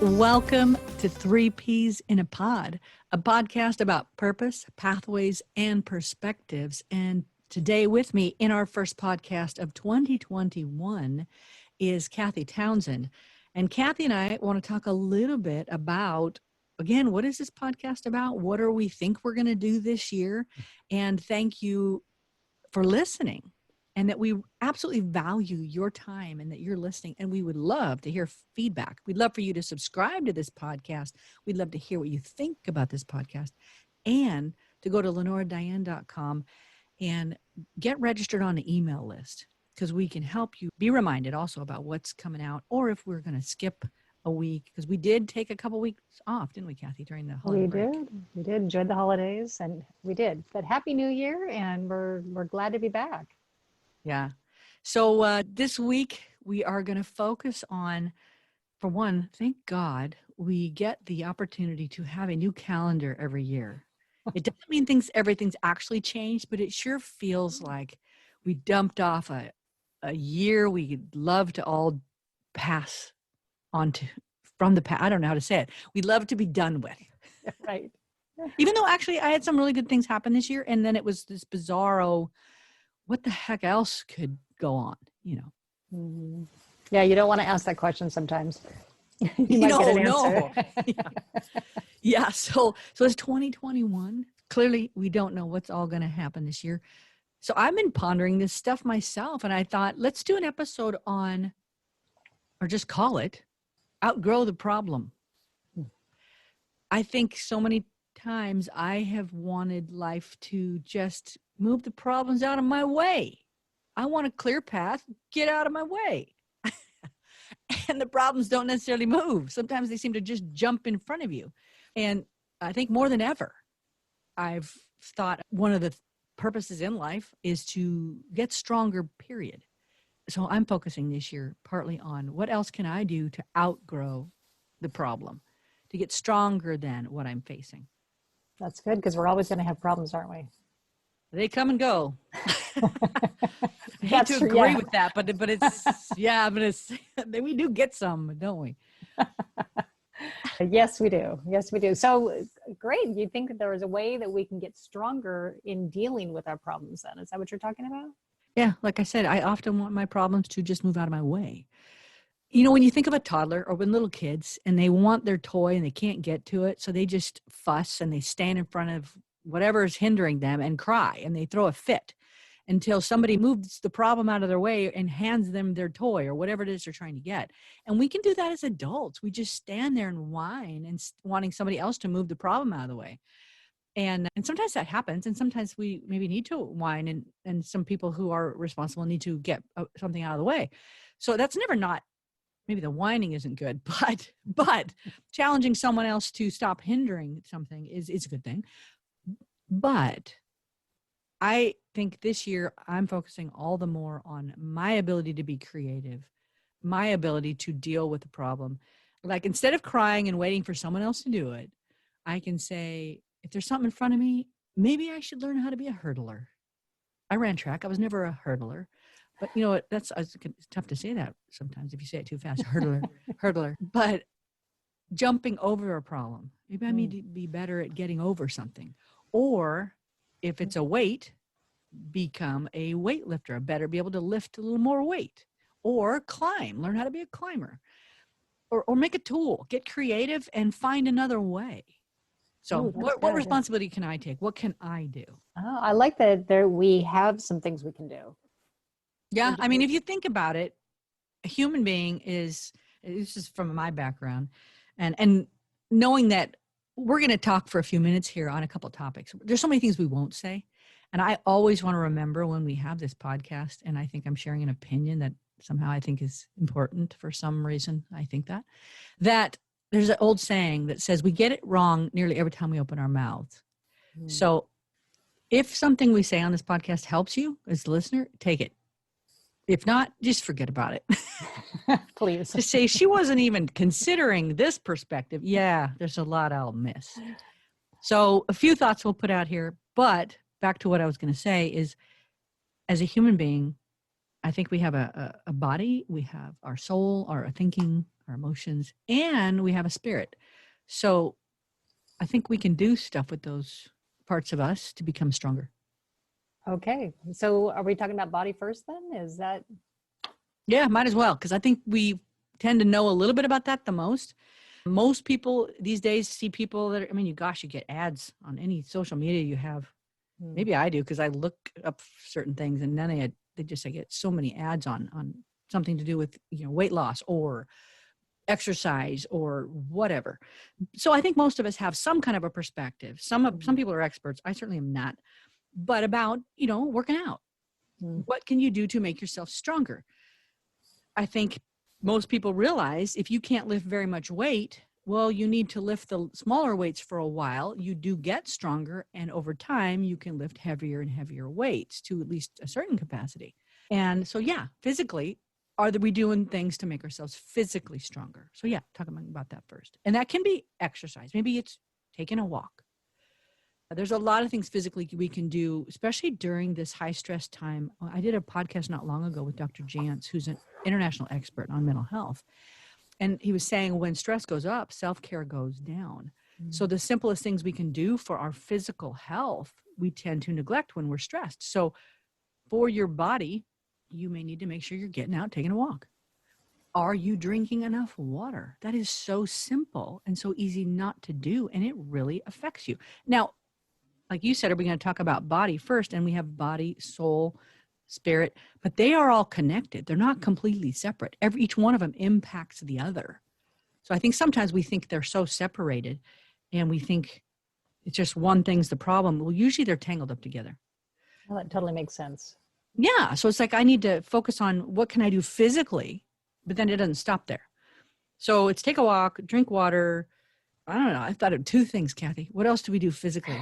Welcome to Three Peas in a Pod, a podcast about purpose, pathways, and perspectives. And today with me in our first podcast of 2021 is Kathy Townsend. And Kathy and I want to talk a little bit about, again, what is this podcast about? What do we think we're going to do this year? And thank you for listening. And that we absolutely value your time and that you're listening. And we would love to hear feedback. We'd love for you to subscribe to this podcast. We'd love to hear what you think about this podcast. And to go to lenoradiane.com and get registered on the email list, because we can help you be reminded also about what's coming out, or if we're going to skip a week, because we did take a couple weeks off, didn't we, Kathy, during the holiday break? We did enjoy the holidays, and we did. But Happy New Year, and we're glad to be back. Yeah. So this week we are going to focus on, for one, thank God we get the opportunity to have a new calendar every year. It doesn't mean everything's actually changed, but it sure feels like we dumped off a year we'd love to all pass on to from the past. I don't know how to say it. We'd love to be done with. Right. Even though actually I had some really good things happen this year, and then it was this bizarro, what the heck else could go on, you know? Mm-hmm. Yeah, you don't want to ask that question sometimes. You might get an answer. Yeah. So it's 2021. Clearly, we don't know what's all going to happen this year. So I've been pondering this stuff myself, and I thought, let's do an episode on, or just call it, Outgrow the Problem. I think so many times I have wanted life to just move the problems out of my way. I want a clear path, get out of my way. And the problems don't necessarily move. Sometimes they seem to just jump in front of you. And I think more than ever, I've thought one of the purposes in life is to get stronger, period. So I'm focusing this year partly on what else can I do to outgrow the problem, to get stronger than what I'm facing. That's good, because we're always going to have problems, aren't we? They come and go. I hate to agree with that, but it's we do get some, don't we? Yes, we do. Yes, we do. So great. You think that there is a way that we can get stronger in dealing with our problems then? Is that what you're talking about? Yeah. Like I said, I often want my problems to just move out of my way. You know, when you think of a toddler or when little kids and they want their toy and they can't get to it, so they just fuss and they stand in front of whatever is hindering them and cry, and they throw a fit until somebody moves the problem out of their way and hands them their toy or whatever it is they're trying to get. And we can do that as adults. We just stand there and whine and wanting somebody else to move the problem out of the way. And sometimes that happens, and sometimes we maybe need to whine, and some people who are responsible need to get something out of the way. So that's never not, maybe the whining isn't good, but challenging someone else to stop hindering something is a good thing. But I think this year I'm focusing all the more on my ability to be creative, my ability to deal with the problem. Like, instead of crying and waiting for someone else to do it, I can say, if there's something in front of me, maybe I should learn how to be a hurdler. I ran track. I was never a hurdler. But you know what? It's tough to say that sometimes if you say it too fast. Hurdler. But jumping over a problem. Maybe I need to be better at getting over something. Or if it's a weight, become a weightlifter. Better be able to lift a little more weight. Or climb. Learn how to be a climber. Or make a tool. Get creative and find another way. So what responsibility can I take? What can I do? Oh, I like that we have some things we can do. Yeah. I mean, if you think about it, a human being is, this is from my background, and knowing that we're going to talk for a few minutes here on a couple of topics. There's so many things we won't say. And I always want to remember when we have this podcast, and I think I'm sharing an opinion that somehow I think is important for some reason. I think that there's an old saying that says we get it wrong nearly every time we open our mouths. So if something we say on this podcast helps you as a listener, take it. If not, just forget about it. Please. To say she wasn't even considering this perspective. Yeah, there's a lot I'll miss. So a few thoughts we'll put out here, but back to what I was going to say is, as a human being, I think we have a body, we have our soul, our thinking, our emotions, and we have a spirit. So I think we can do stuff with those parts of us to become stronger. Okay. So are we talking about body first then? Is that? Yeah, might as well, because I think we tend to know a little bit about that the most. Most people these days see people that, you get ads on any social media you have. Maybe I do, because I look up certain things, and then I get so many ads on something to do with, weight loss or exercise or whatever. So I think most of us have some kind of a perspective. Some people are experts. I certainly am not. But about, working out. What can you do to make yourself stronger? I think most people realize if you can't lift very much weight, well, you need to lift the smaller weights for a while. You do get stronger, and over time, you can lift heavier and heavier weights to at least a certain capacity. And so, physically, are we doing things to make ourselves physically stronger? So, talking about that first. And that can be exercise. Maybe it's taking a walk. There's a lot of things physically we can do, especially during this high stress time. I did a podcast not long ago with Dr. Jantz, who's an international expert on mental health. And he was saying when stress goes up, self-care goes down. So the simplest things we can do for our physical health, we tend to neglect when we're stressed. So for your body, you may need to make sure you're getting out, taking a walk. Are you drinking enough water? That is so simple and so easy not to do, and it really affects you. Now, like you said, are we going to talk about body first? And we have body, soul, spirit, but they are all connected. They're not completely separate. Each one of them impacts the other. So I think sometimes we think they're so separated, and we think it's just one thing's the problem. Well, usually they're tangled up together. Well, that totally makes sense. Yeah. So it's like I need to focus on what can I do physically, but then it doesn't stop there. So it's take a walk, drink water. I don't know. I thought of two things, Kathy. What else do we do physically?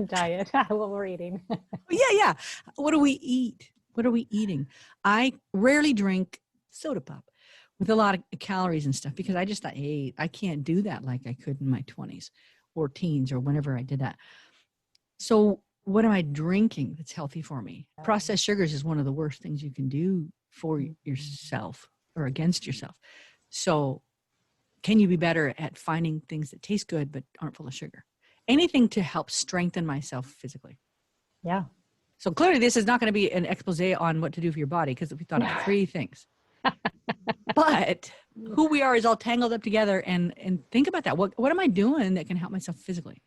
Diet. What we're eating. Yeah. What do we eat? What are we eating? I rarely drink soda pop with a lot of calories and stuff, because I just thought, hey, I can't do that like I could in my 20s or teens or whenever I did that. So what am I drinking that's healthy for me? Processed sugars is one of the worst things you can do for yourself or against yourself. So can you be better at finding things that taste good but aren't full of sugar? Anything to help strengthen myself physically. Yeah. So clearly this is not going to be an expose on what to do for your body, because we thought of three things. But who we are is all tangled up together, and think about that. What am I doing that can help myself physically?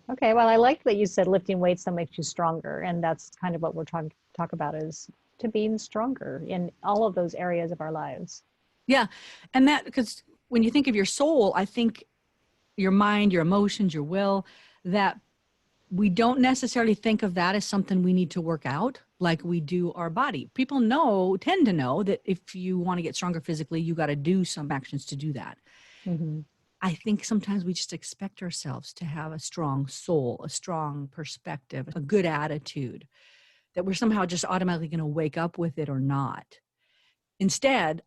Okay. Well, I like that you said lifting weights that makes you stronger. And that's kind of what we're trying to talk about, is to being stronger in all of those areas of our lives. Yeah. And that, because when you think of your soul, I think your mind, your emotions, your will, that we don't necessarily think of that as something we need to work out like we do our body. People tend to know that if you want to get stronger physically, you got to do some actions to do that. Mm-hmm. I think sometimes we just expect ourselves to have a strong soul, a strong perspective, a good attitude, that we're somehow just automatically going to wake up with it or not. Instead,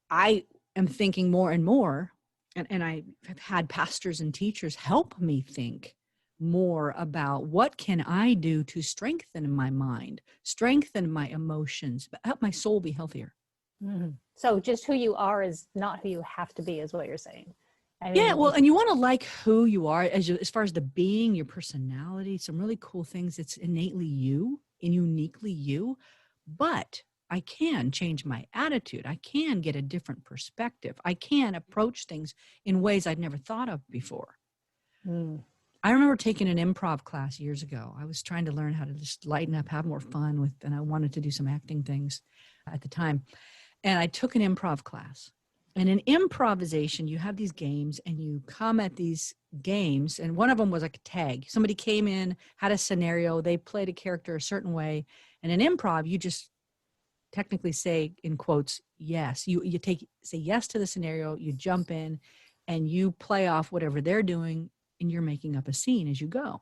I am thinking more and more, and I have had pastors and teachers help me think more about what can I do to strengthen my mind, strengthen my emotions, but help my soul be healthier. Mm-hmm. So just who you are is not who you have to be, is what you're saying. I mean, yeah, well, and you want to like who you are as far as the being, your personality, some really cool things. It's innately you and uniquely you, but I can change my attitude. I can get a different perspective. I can approach things in ways I'd never thought of before. I remember taking an improv class years ago. I was trying to learn how to just lighten up, have more fun and I wanted to do some acting things at the time. And I took an improv class. And in improvisation, you have these games and you come at these games. And one of them was like a tag. Somebody came in, had a scenario. They played a character a certain way. And in improv, you just technically say, in quotes, yes. You say yes to the scenario. You jump in and you play off whatever they're doing. And you're making up a scene as you go.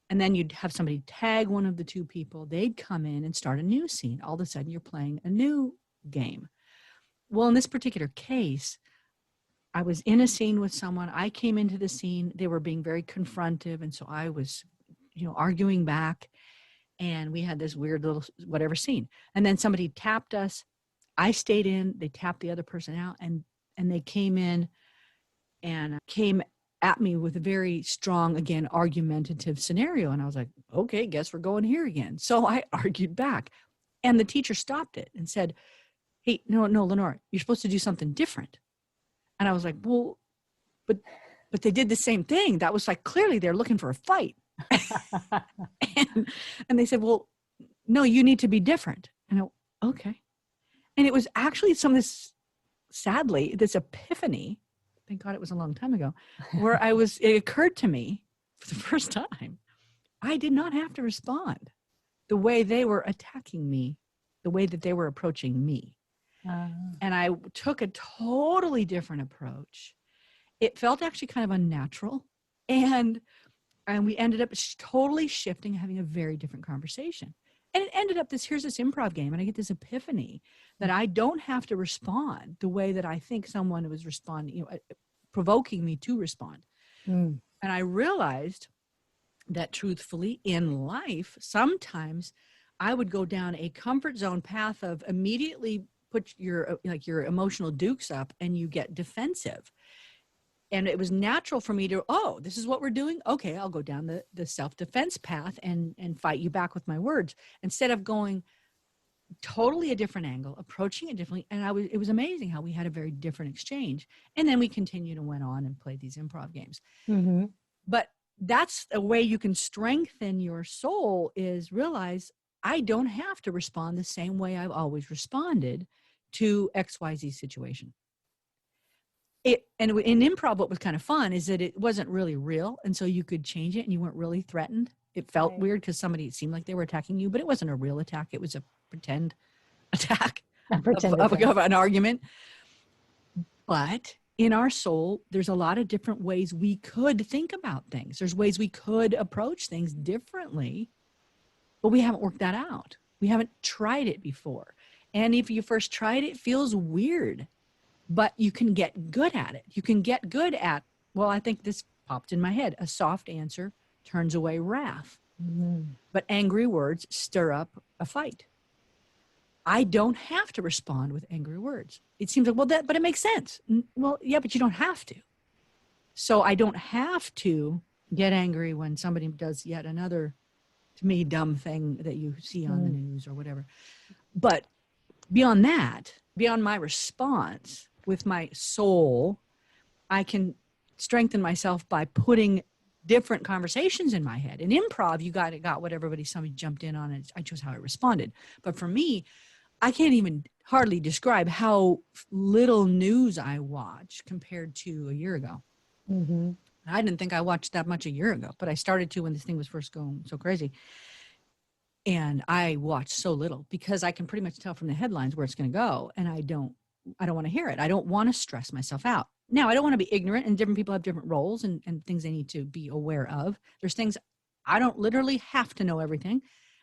And then you'd have somebody tag one of the two people. They'd come in and start a new scene. All of a sudden, you're playing a new game. Well, in this particular case, I was in a scene with someone. I came into the scene. They were being very confrontive. And so I was, arguing back. And we had this weird little whatever scene. And then somebody tapped us I stayed in, they tapped the other person out, and they came in and came at me with a very strong, again, argumentative scenario. And I was like, okay, guess we're going here again. So I argued back. And the teacher stopped it and said, hey, no, Lenora, you're supposed to do something different. And I was like, well, but they did the same thing. That was like, clearly they're looking for a fight. and they said, well, no, you need to be different. And I, okay. And it was actually sadly, this epiphany, thank God it was a long time ago, where it occurred to me for the first time, I did not have to respond the way they were attacking me, the way that they were approaching me. And I took a totally different approach. It felt actually kind of unnatural. And we ended up totally shifting, having a very different conversation. And it ended up here's this improv game, and I get this epiphany that I don't have to respond the way that I think someone was responding, provoking me to respond. And I realized that truthfully in life, sometimes I would go down a comfort zone path of immediately put your emotional dukes up and you get defensive. And it was natural for me to, oh, this is what we're doing. Okay, I'll go down the self-defense path and fight you back with my words, instead of going totally a different angle, approaching it differently. And it was amazing how we had a very different exchange. And then we continued and went on and played these improv games. Mm-hmm. But that's a way you can strengthen your soul, is realize I don't have to respond the same way I've always responded to XYZ situation. And in improv, what was kind of fun is that it wasn't really real. And so you could change it and you weren't really threatened. It felt weird because it seemed like they were attacking you, but it wasn't a real attack. It was a pretend attack of an argument. But in our soul, there's a lot of different ways we could think about things. There's ways we could approach things differently, but we haven't worked that out. We haven't tried it before. And if you first tried it, it feels weird. But you can get good at it. You can get good at, well, I think this popped in my head. A soft answer turns away wrath. Mm-hmm. But angry words stir up a fight. I don't have to respond with angry words. It seems like, but it makes sense. Well, yeah, but you don't have to. So I don't have to get angry when somebody does yet another, to me, dumb thing that you see on the news or whatever. But beyond that, beyond my response, with my soul, I can strengthen myself by putting different conversations in my head. In improv, you got what somebody jumped in on, and I chose how I responded. But for me, I can't even hardly describe how little news I watch compared to a year ago. Mm-hmm. I didn't think I watched that much a year ago, but I started to when this thing was first going so crazy. And I watch so little because I can pretty much tell from the headlines where it's going to go, and I don't want to hear it. I don't want to stress myself out. Now, I don't want to be ignorant, and different people have different roles and things they need to be aware of. There's things I don't literally have to know everything,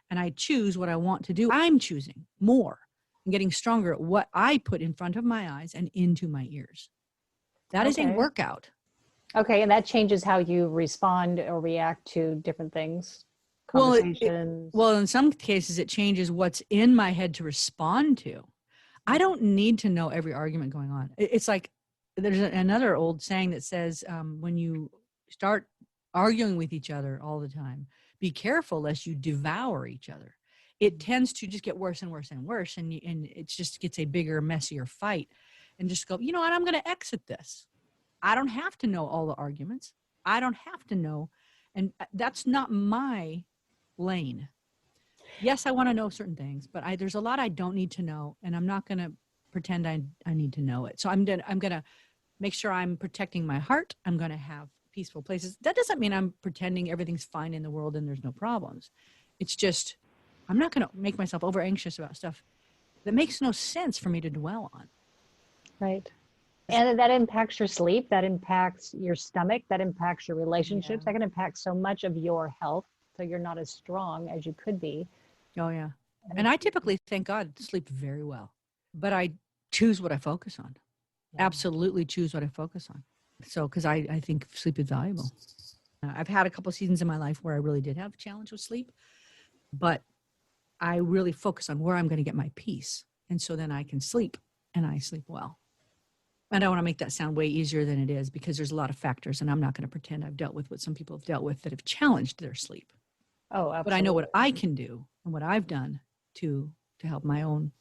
and I choose what I want to do. I'm choosing more and getting stronger at what I put in front of my eyes and into my ears. That is a workout. Okay, and that changes how you respond or react to different things. Conversations. Well, in some cases, it changes what's in my head to respond to. I don't need to know every argument going on. It's like there's another old saying that says, when you start arguing with each other all the time, be careful lest you devour each other. It tends to just get worse and worse and worse, and it just gets a bigger, messier fight. And just go, you know what, I'm going to exit this. I don't have to know all the arguments. I don't have to know. And that's not my lane. Yes, I want to know certain things, but there's a lot I don't need to know, and I'm not going to pretend I need to know it. So I'm going to make sure I'm protecting my heart. I'm going to have peaceful places. That doesn't mean I'm pretending everything's fine in the world and there's no problems. It's just I'm not going to make myself over anxious about stuff that makes no sense for me to dwell on. Right. And that impacts your sleep, that impacts your stomach, that impacts your relationships, that can impact so much of your health. So you're not as strong as you could be. Oh, yeah. And I typically, thank God, sleep very well. But I choose what I focus on. Yeah. Absolutely choose what I focus on. So, because I think sleep is valuable. I've had a couple of seasons in my life where I really did have a challenge with sleep. But I really focus on where I'm going to get my peace. And so then I can sleep, and I sleep well. I don't want to make that sound way easier than it is, because there's a lot of factors, and I'm not going to pretend I've dealt with what some people have dealt with that have challenged their sleep. Oh, absolutely. But I know what I can do and what I've done to help my own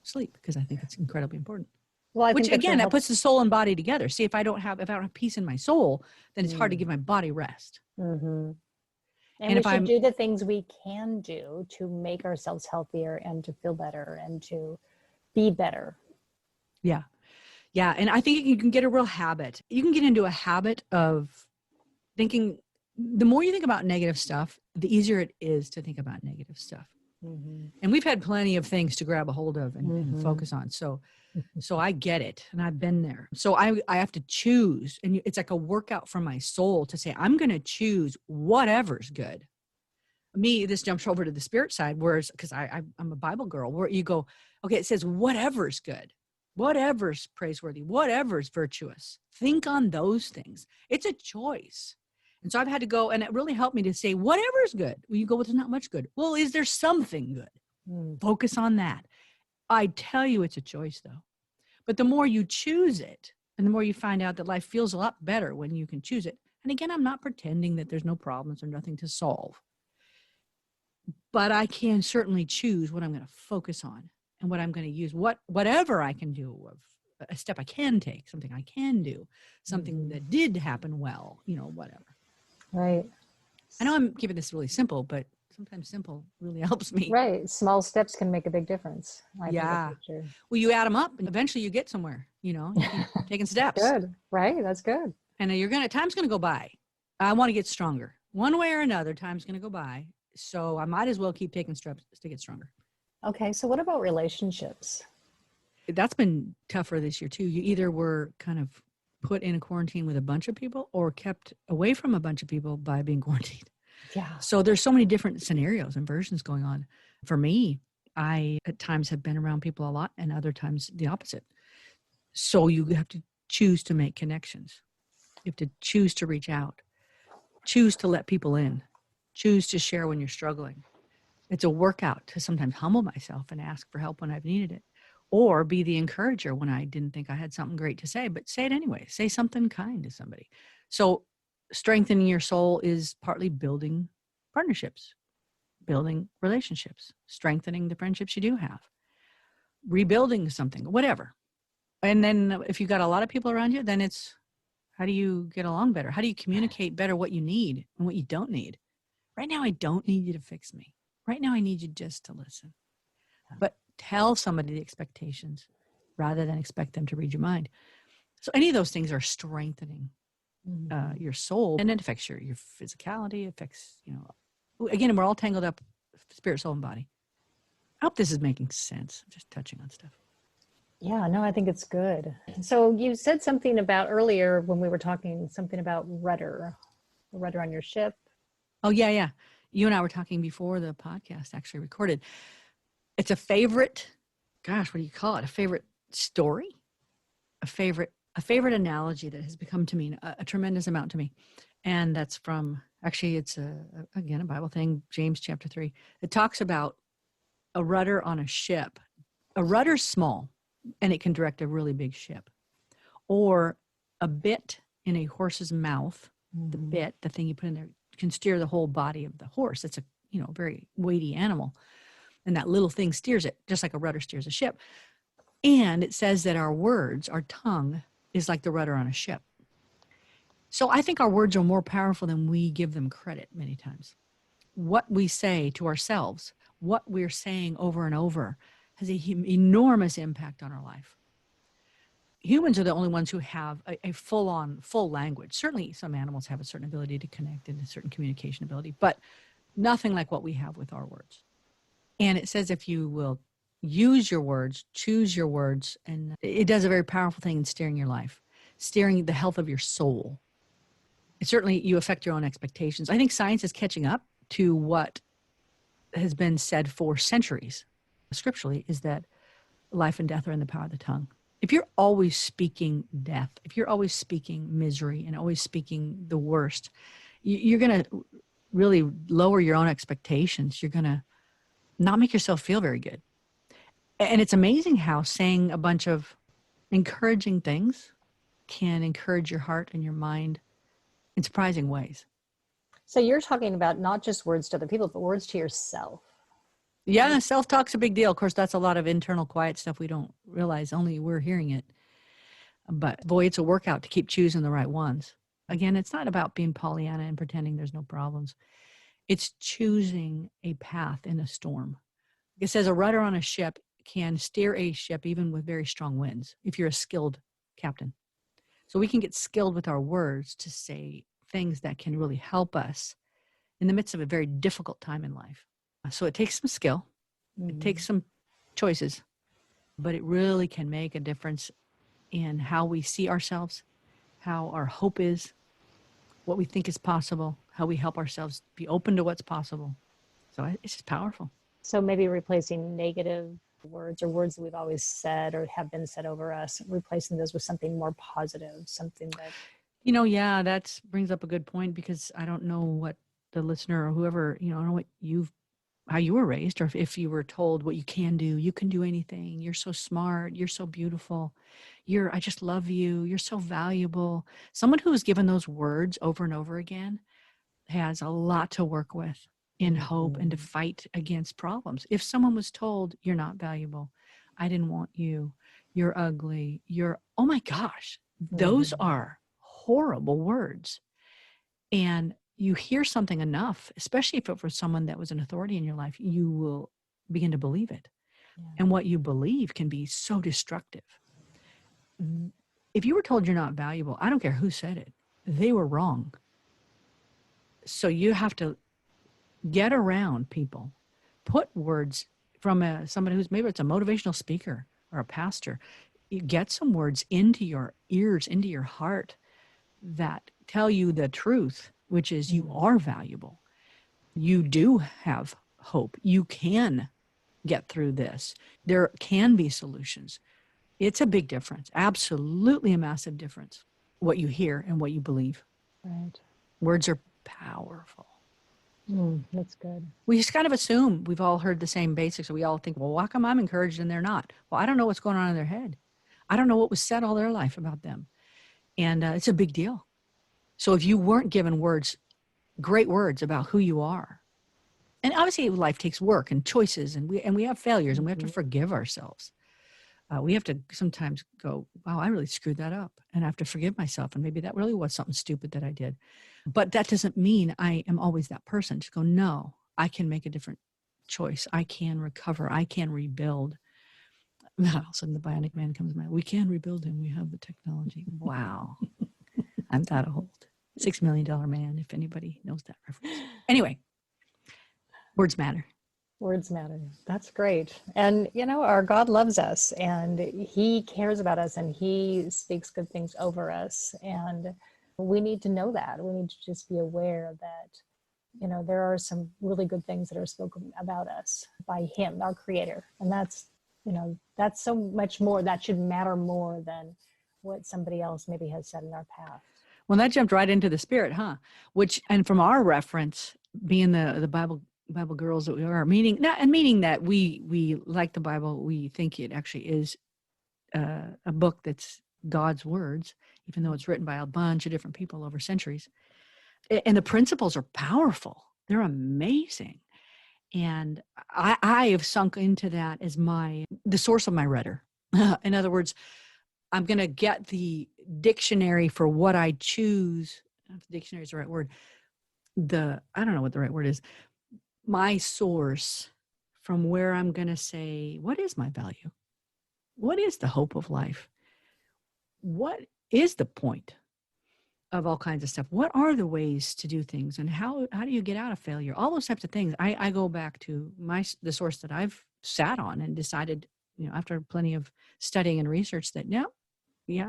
sleep, because I think it's incredibly important. Well, I Which think again, that puts the soul and body together. See, if I don't have peace in my soul, then it's hard to give my body rest. Mm-hmm. And And we if should do the things we can do to make ourselves healthier and to feel better and to be better. Yeah. Yeah. And I think you can get a real habit. You can get into a habit of thinking, the more you think about negative stuff, the easier it is to think about negative stuff. Mm-hmm. And we've had plenty of things to grab a hold of and focus on. So I get it. And I've been there. So I have to choose. And it's like a workout for my soul to say, I'm going to choose whatever's good. This jumps over to the spirit side, whereas, because I'm a Bible girl, where you go, okay, it says whatever's good, whatever's praiseworthy, whatever's virtuous. Think on those things. It's a choice. And so I've had to go, and it really helped me to say, whatever's good. Well, you go, well, there's not much good. Well, is there something good? Focus on that. I tell you, it's a choice, though. But the more you choose it, and the more you find out that life feels a lot better when you can choose it. And again, I'm not pretending that there's no problems or nothing to solve. But I can certainly choose what I'm going to focus on and what I'm going to use, whatever I can do, of a step I can take, something I can do, something that did happen well, whatever. Right. I know I'm keeping this really simple, but sometimes simple really helps me. Right. Small steps can make a big difference. Yeah. Well, you add them up and eventually you get somewhere, you keep taking steps. Good. Right. That's good. And time's going to go by. I want to get stronger. One way or another, time's going to go by. So I might as well keep taking steps to get stronger. Okay. So what about relationships? That's been tougher this year too. You either were kind of put in a quarantine with a bunch of people or kept away from a bunch of people by being quarantined. Yeah. So there's so many different scenarios and versions going on. For me, I at times have been around people a lot and other times the opposite. So you have to choose to make connections. You have to choose to reach out, choose to let people in, choose to share when you're struggling. It's a workout to sometimes humble myself and ask for help when I've needed it, or be the encourager when I didn't think I had something great to say, but say it anyway. Say something kind to somebody. So strengthening your soul is partly building partnerships, building relationships, strengthening the friendships you do have, rebuilding something, whatever. And then if you've got a lot of people around you, then it's, how do you get along better? How do you communicate better what you need and what you don't need? Right now, I don't need you to fix me. Right now, I need you just to listen. But tell somebody the expectations rather than expect them to read your mind. So any of those things are strengthening your soul, and it affects your physicality, affects, again, we're all tangled up, spirit, soul, and body. I hope this is making sense. I'm just touching on stuff. Yeah, no, I think it's good. So you said something about earlier when we were talking, something about rudder on your ship. Oh, yeah. You and I were talking before the podcast actually recorded. It's a favorite, gosh, what do you call it? A favorite story? A favorite analogy that has become to mean a tremendous amount to me. And that's from, actually, it's again, a Bible thing, James chapter 3. It talks about a rudder on a ship. A rudder's small, and it can direct a really big ship. Or a bit in a horse's mouth, the bit, the thing you put in there, can steer the whole body of the horse. It's a very weighty animal. And that little thing steers it, just like a rudder steers a ship. And it says that our words, our tongue, is like the rudder on a ship. So I think our words are more powerful than we give them credit many times. What we say to ourselves, what we're saying over and over, has an enormous impact on our life. Humans are the only ones who have a full language. Certainly some animals have a certain ability to connect and a certain communication ability, but nothing like what we have with our words. And it says if you will use your words, choose your words, and it does a very powerful thing in steering your life, steering the health of your soul. Certainly you affect your own expectations. I think science is catching up to what has been said for centuries scripturally, is that life and death are in the power of the tongue. If you're always speaking death, if you're always speaking misery and always speaking the worst, you're going to really lower your own expectations. You're going to not make yourself feel very good. And it's amazing how saying a bunch of encouraging things can encourage your heart and your mind in surprising ways. So you're talking about not just words to other people, but words to yourself. Yeah, self-talk's a big deal. Of course, that's a lot of internal quiet stuff we don't realize, only we're hearing it. But boy, it's a workout to keep choosing the right ones. Again, it's not about being Pollyanna and pretending there's no problems. It's choosing a path in a storm. It says a rudder on a ship can steer a ship even with very strong winds if you're a skilled captain. So we can get skilled with our words to say things that can really help us in the midst of a very difficult time in life. So it takes some skill. It takes some choices, but it really can make a difference in how we see ourselves, how our hope is, what we think is possible, how we help ourselves be open to what's possible. So it's just powerful. So maybe replacing negative words or words that we've always said or have been said over us, replacing those with something more positive, something that... Yeah, that brings up a good point, because I don't know what the listener or whoever, I don't know how you were raised, or if you were told what you can do anything, you're so smart, you're so beautiful, I just love you, you're so valuable. Someone who is given those words over and over again has a lot to work with in hope and to fight against problems. If someone was told, you're not valuable, I didn't want you, you're ugly, oh my gosh, those are horrible words. And you hear something enough, especially if it was someone that was an authority in your life, you will begin to believe it. Yeah. And what you believe can be so destructive. If you were told you're not valuable, I don't care who said it, they were wrong. So you have to get around people, put words from somebody who's, maybe it's a motivational speaker or a pastor. You get some words into your ears, into your heart, that tell you the truth, which is you are valuable. You do have hope. You can get through this. There can be solutions. It's a big difference. Absolutely a massive difference, what you hear and what you believe. Right. Words are powerful. That's good. We just kind of assume we've all heard the same basics. So we all think, well, why come I'm encouraged and they're not? Well, I don't know what's going on in their head. I don't know what was said all their life about them. And it's a big deal. So if you weren't given words, great words about who you are, and obviously life takes work and choices, and we have failures, and we have to forgive ourselves. We have to sometimes go, wow, I really screwed that up, and I have to forgive myself, and maybe that really was something stupid that I did. But that doesn't mean I am always that person. Just go, no, I can make a different choice. I can recover. I can rebuild. All of a sudden the Bionic Man comes to mind. We can rebuild him. We have the technology. Wow. I'm that old. $6 Million Man, if anybody knows that reference. Anyway, words matter. Words matter. That's great. And, our God loves us, and he cares about us, and he speaks good things over us. And we need to know that. We need to just be aware that, there are some really good things that are spoken about us by him, our creator. And that's so much more. That should matter more than what somebody else maybe has said in our past. Well, that jumped right into the spirit, huh? And from our reference, being the Bible girls that we are, meaning that we like the Bible, we think it actually is a book that's God's words, even though it's written by a bunch of different people over centuries. And the principles are powerful. They're amazing. And I have sunk into that as the source of my rudder. In other words, I'm going to get the dictionary for what I choose. If the dictionary is the right word. I don't know what the right word is. My source from where I'm going to say, what is my value? What is the hope of life? What is the point of all kinds of stuff? What are the ways to do things? And how do you get out of failure? All those types of things. I go back to the source that I've sat on and decided, after plenty of studying and research, that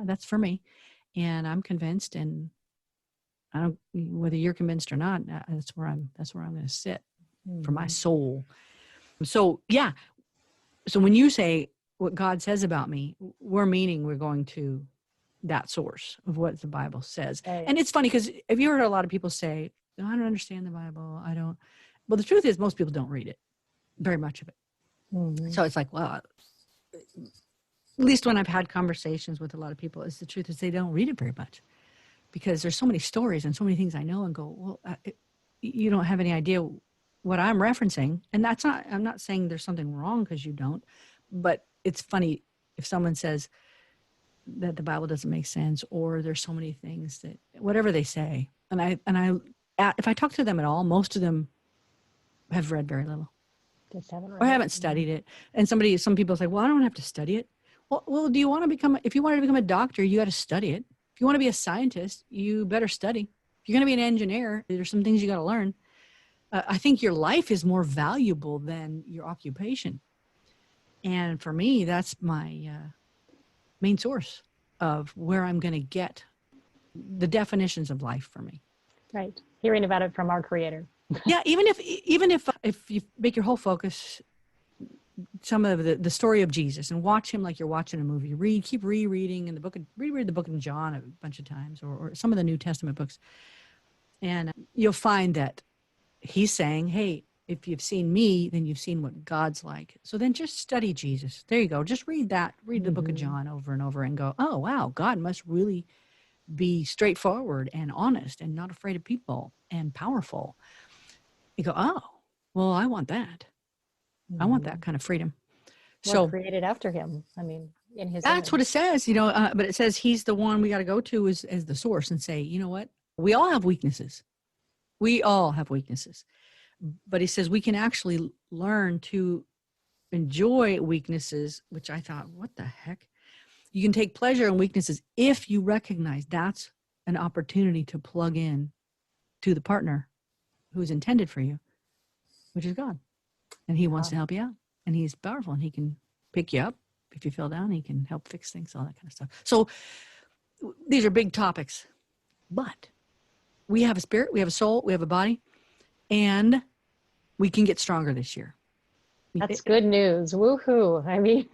that's for me. And I'm convinced, and I don't, whether you're convinced or not, that's where I'm going to sit for my soul. So, So when you say what God says about me, we're going to that source of what the Bible says. Right. And it's funny because have you heard a lot of people say, I don't understand the Bible. Well, the truth is most people don't read it, very much of it. So it's like, well, at least when I've had conversations with a lot of people, is the truth is they don't read it very much because there's so many stories and so many things I know and go, well, you don't have any idea what I'm referencing. And I'm not saying there's something wrong because you don't, but it's funny if someone says that the Bible doesn't make sense or there's so many things that, whatever they say. If I talk to them at all, most of them have read very little. Just haven't read Or it. haven't studied it. And some people say, well, I don't have to study it. Well, if you wanted to become a doctor, you got to study it. If you want to be a scientist, you better study. If you're going to be an engineer, there's some things you got to learn. I think your life is more valuable than your occupation. And for me, that's my main source of where I'm going to get the definitions of life for me. Right. Hearing about it from our Creator. Yeah, even if you make your whole focus some of the story of Jesus and watch him like you're watching a movie. Keep rereading in the book. Reread the book of John a bunch of times, or some of the New Testament books, and you'll find that he's saying, "Hey, if you've seen me, then you've seen what God's like. So then just study Jesus. There you go. Just read that. Read the book of John over and over, and go, oh wow, God must really be straightforward and honest and not afraid of people and powerful." You go, oh, well, I want that. I want that kind of freedom. So created after him. I mean, in his that's image. what it says, but it says he's the one we got to go to as the source and say, you know what? We all have weaknesses. We all have weaknesses. But he says we can actually learn to enjoy weaknesses, which I thought, what the heck? You can take pleasure in weaknesses if you recognize that's an opportunity to plug in to the partner who's intended for you, which is God. And he wants to help you out. And he's powerful and he can pick you up. If you fell down, he can help fix things, all that kind of stuff. So these are big topics. But we have a spirit, we have a soul, we have a body, and we can get stronger this year. That's good news. Woohoo. I mean,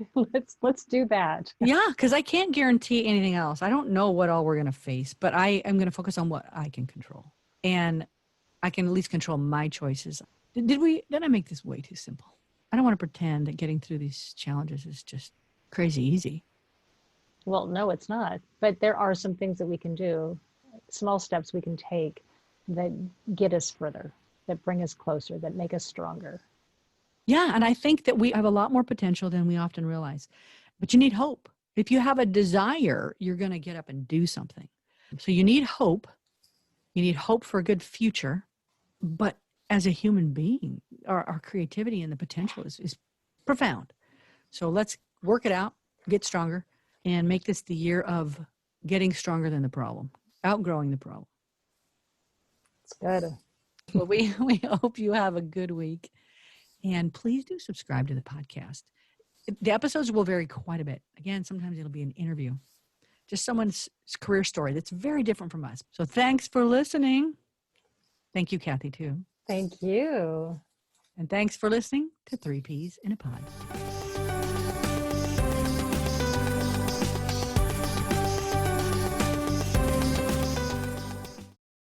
let's do that. Yeah, because I can't guarantee anything else. I don't know what all we're going to face, but I am going to focus on what I can control. And I can at least control my choices. Did I make this way too simple? I don't want to pretend that getting through these challenges is just crazy easy. Well, no, it's not. But there are some things that we can do, small steps we can take that get us further, that bring us closer, that make us stronger. Yeah, and I think that we have a lot more potential than we often realize. But you need hope. If you have a desire, you're going to get up and do something. So you need hope. You need hope for a good future. But as a human being, our creativity and the potential is profound. So let's work it out, get stronger, and make this the year of getting stronger than the problem, outgrowing the problem. It's good. Well, we hope you have a good week. And please do subscribe to the podcast. The episodes will vary quite a bit. Again, sometimes it'll be an interview. Just someone's career story that's very different from us. So thanks for listening. Thank you, Kathy, too. Thank you. And thanks for listening to 3 Peas in a Pod.